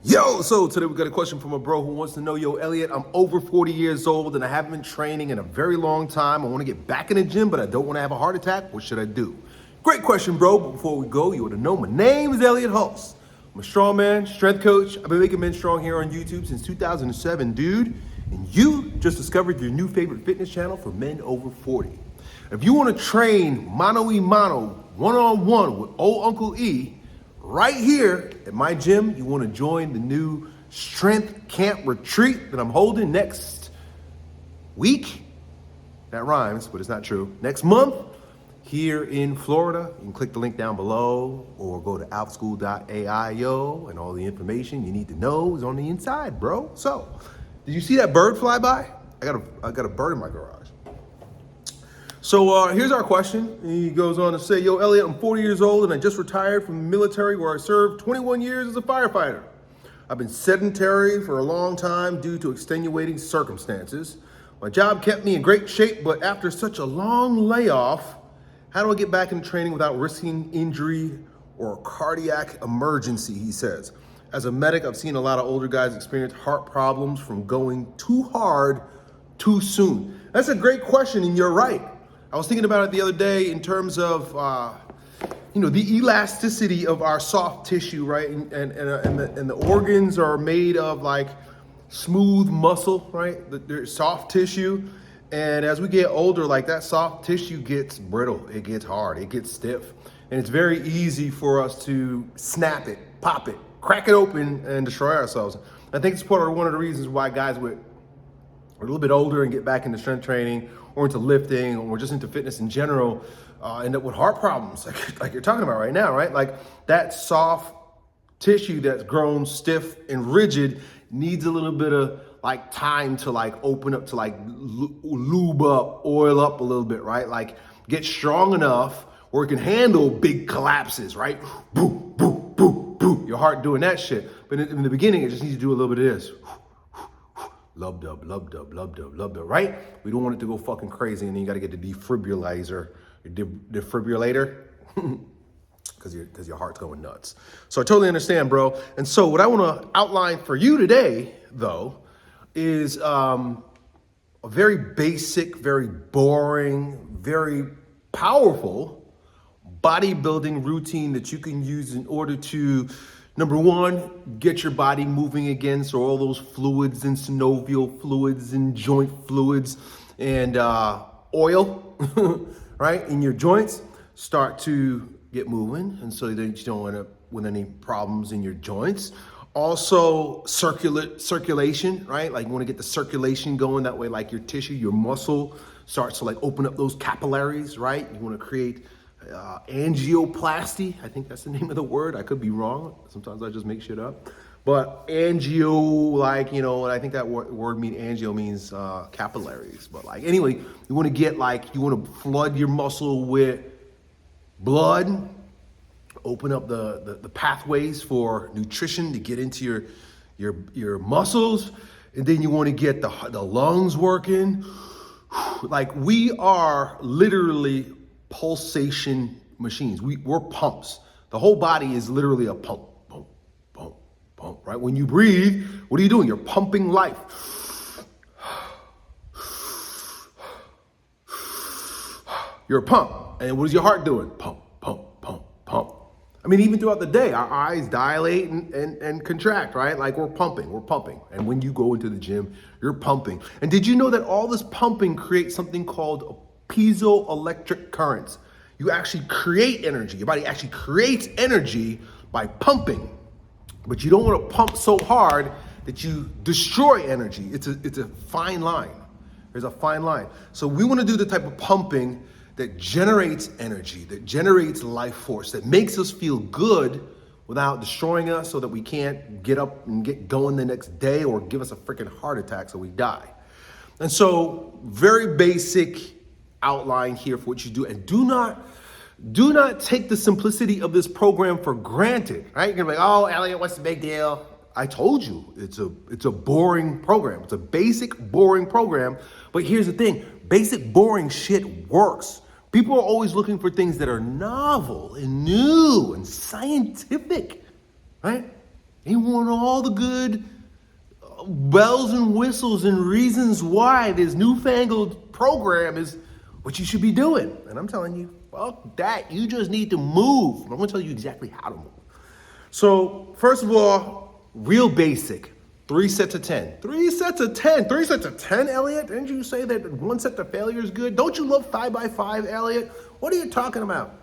So today we got a question from a bro who wants to know, yo, Elliot, I'm over 40 years old and I haven't been training in a very long time. I want to get back in the gym, but I don't want to have a heart attack. What should I do? Great question, bro. But before we go, you want to know my name is Elliot Hulse. I'm a strongman, strength coach. I've been making men strong here on YouTube since 2007, dude. And you just discovered your new favorite fitness channel for men over 40. If you want to train mano y mano, one-on-one with old Uncle E, right here at my gym, you want to join the new strength camp retreat that I'm holding next week. That rhymes, but it's not true. Next month here in Florida. You can click the link down below or go to alphaschool.aio and all the information you need to know is on the inside, bro. So, did you see that bird fly by? I got a bird in my garage. So here's our question. He goes on to say, yo, Elliot, I'm 40 years old and I just retired from the military where I served 21 years as a firefighter. I've been sedentary for a long time due to extenuating circumstances. My job kept me in great shape, but after such a long layoff, how do I get back into training without risking injury or a cardiac emergency, he says. As a medic, I've seen a lot of older guys experience heart problems from going too hard too soon. That's a great question, and you're right. I was thinking about it the other day in terms of, the elasticity of our soft tissue, right? And the organs are made of like smooth muscle, right? They're soft tissue. And as we get older, like that soft tissue gets brittle, it gets hard, it gets stiff. And it's very easy for us to snap it, pop it, crack it open and destroy ourselves. I think it's one of the reasons why guys are a little bit older and get back into strength training or into lifting or just into fitness in general, end up with heart problems like you're talking about right now, right? Like that soft tissue that's grown stiff and rigid needs a little bit of like time to like open up, to like lube up, oil up a little bit, right? Like get strong enough where it can handle big collapses, right? Boom, boom, boom, boom. Your heart doing that shit. But in the beginning, it just needs to do a little bit of this. Lub dub, lub dub, lub dub, lub dub, right? We don't want it to go fucking crazy, and then you got to get the defibrillator, because your heart's going nuts. So I totally understand, bro. And so what I want to outline for you today, though, is a very basic, very boring, very powerful bodybuilding routine that you can use in order to, number one, get your body moving again, so all those fluids and synovial fluids and joint fluids and oil, right, in your joints start to get moving, and so that you don't end up with any problems in your joints. Also, circulation, right? Like you want to get the circulation going. That way, like your tissue, your muscle starts to like open up those capillaries, right? You want to create angioplasty. I think that's the name of the word. I could be wrong. Sometimes I just make shit up. But angio, I think that word angio means capillaries. But like, anyway, you want to flood your muscle with blood, open up the pathways for nutrition to get into your muscles, and then you want to get the lungs working. Like we are literally pulsation machines. We're pumps. The whole body is literally a pump, pump, pump, pump, right? When you breathe, what are you doing? You're pumping life. You're a pump. And what is your heart doing? Pump, pump, pump, pump. I mean, even throughout the day, our eyes dilate and contract, right? Like we're pumping. And when you go into the gym, you're pumping. And did you know that all this pumping creates something called piezoelectric currents? You actually create energy. Your body actually creates energy by pumping. But you don't want to pump so hard that you destroy energy. It's a fine line. There's a fine line. So we want to do the type of pumping that generates energy, that generates life force, that makes us feel good without destroying us so that we can't get up and get going the next day or give us a freaking heart attack so we die. And so very basic outline here for what you do. And do not take the simplicity of this program for granted, right? You're gonna be like, oh, Elliot, what's the big deal? I told you, it's a boring program. It's a basic, boring program. But here's the thing, basic, boring shit works. People are always looking for things that are novel and new and scientific, right? You want all the good bells and whistles and reasons why this newfangled program is what you should be doing. And I'm telling you, fuck that. You just need to move. I'm going to tell you exactly how to move. So, first of all, real basic. 3 sets of 10. 3 sets of 10. 3 sets of 10, Elliot? Didn't you say that 1 set to failure is good? Don't you love 5x5, Elliot? What are you talking about?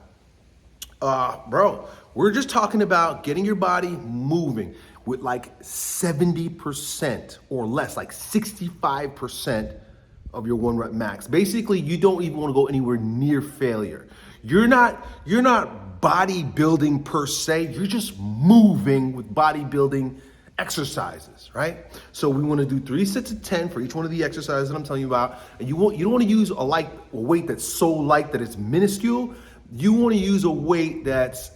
Bro, we're just talking about getting your body moving with like 70% or less, like 65% of your 1 rep max. Basically, you don't even want to go anywhere near failure. You're not bodybuilding per se. You're just moving with bodybuilding exercises, right? So we want to do 3 sets of 10 for each one of the exercises that I'm telling you about. And you don't want to use a weight that's so light that it's minuscule. You want to use a weight that's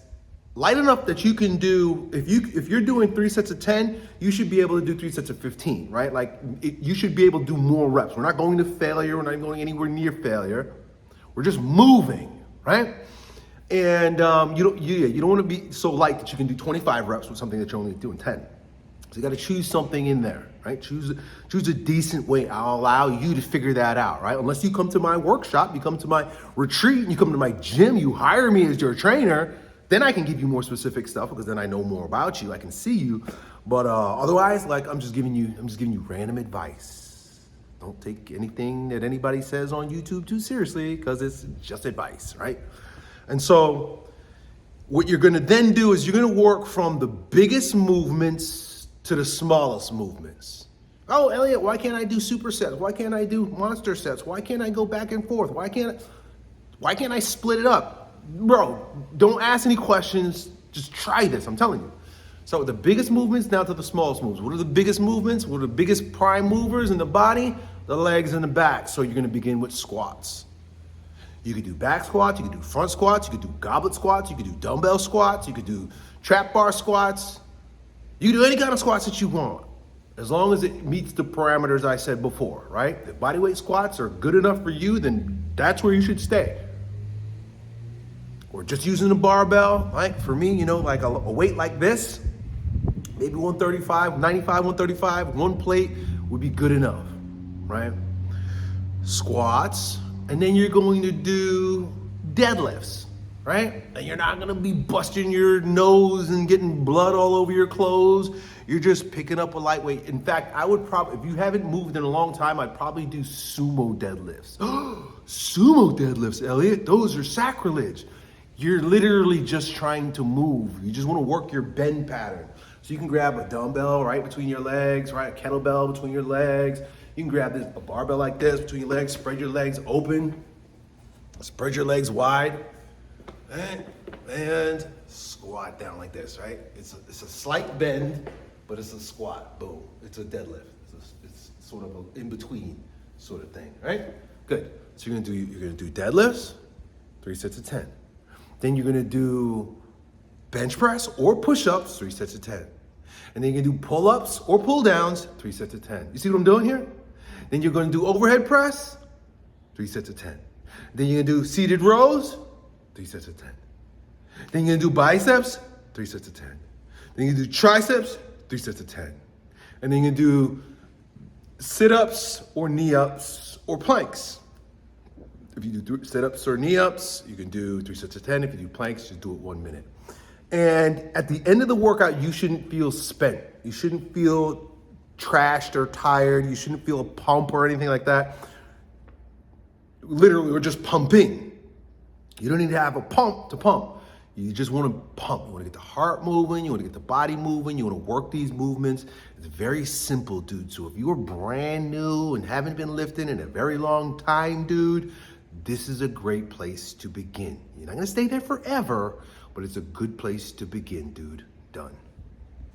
light enough that you can do, if you're doing 3 sets of 10, you should be able to do 3 sets of 15, right? You should be able to do more reps. We're not going to failure. We're not going anywhere near failure. We're just moving, right? And you don't want to be so light that you can do 25 reps with something that you're only doing 10. So you got to choose something in there, right? Choose a decent weight. I'll allow you to figure that out, right? Unless you come to my workshop, you come to my retreat, and you come to my gym, you hire me as your trainer, then I can give you more specific stuff because then I know more about you. I can see you. But otherwise, I'm just giving you random advice. Don't take anything that anybody says on YouTube too seriously because it's just advice, right? And so what you're going to then do is you're going to work from the biggest movements to the smallest movements. Oh, Elliot, why can't I do supersets? Why can't I do monster sets? Why can't I go back and forth? Why can't I split it up? Bro, don't ask any questions. Just try this. I'm telling you. So the biggest movements now to the smallest moves. What are the biggest movements? What are the biggest prime movers in the body? The legs and the back. So you're going to begin with squats. You could do back squats. You could do front squats. You could do goblet squats. You could do dumbbell squats. You could do trap bar squats. You can do any kind of squats that you want, as long as it meets the parameters I said before, right? If bodyweight squats are good enough for you, then that's where you should stay. Or just using a barbell, like for me, like a weight like this, maybe 135, 95, 135, 1 plate would be good enough, right? Squats, and then you're going to do deadlifts, right? And you're not gonna be busting your nose and getting blood all over your clothes. You're just picking up a lightweight. In fact, I would probably, if you haven't moved in a long time, I'd probably do sumo deadlifts. Sumo deadlifts, Elliot, those are sacrilege. You're literally just trying to move. You just wanna work your bend pattern. So you can grab a dumbbell right between your legs, right? A kettlebell between your legs. You can grab a barbell like this between your legs, spread your legs open, spread your legs wide, and squat down like this, right? It's a slight bend, but it's a squat, boom. It's a deadlift. It's sort of an in-between sort of thing, right? Good. So you're gonna do deadlifts, 3 sets of 10. Then you're gonna do bench press or push-ups, 3 sets of 10. And then you're gonna do pull-ups or pull-downs, 3 sets of 10. You see what I'm doing here? Then you're gonna do overhead press, 3 sets of 10. Then you're gonna do seated rows, 3 sets of 10. Then you're gonna do biceps, 3 sets of 10. Then you're gonna do triceps, 3 sets of 10. And then you're gonna do sit-ups or knee-ups or planks. If you do sit-ups or knee-ups, you can do 3 sets of 10. If you do planks, just do it 1 minute. And at the end of the workout, you shouldn't feel spent. You shouldn't feel trashed or tired. You shouldn't feel a pump or anything like that. Literally, we're just pumping. You don't need to have a pump to pump. You just want to pump. You want to get the heart moving. You want to get the body moving. You want to work these movements. It's very simple, dude. So if you're brand new and haven't been lifting in a very long time, dude, this is a great place to begin. You're not going to stay there forever, but it's a good place to begin, dude. Done.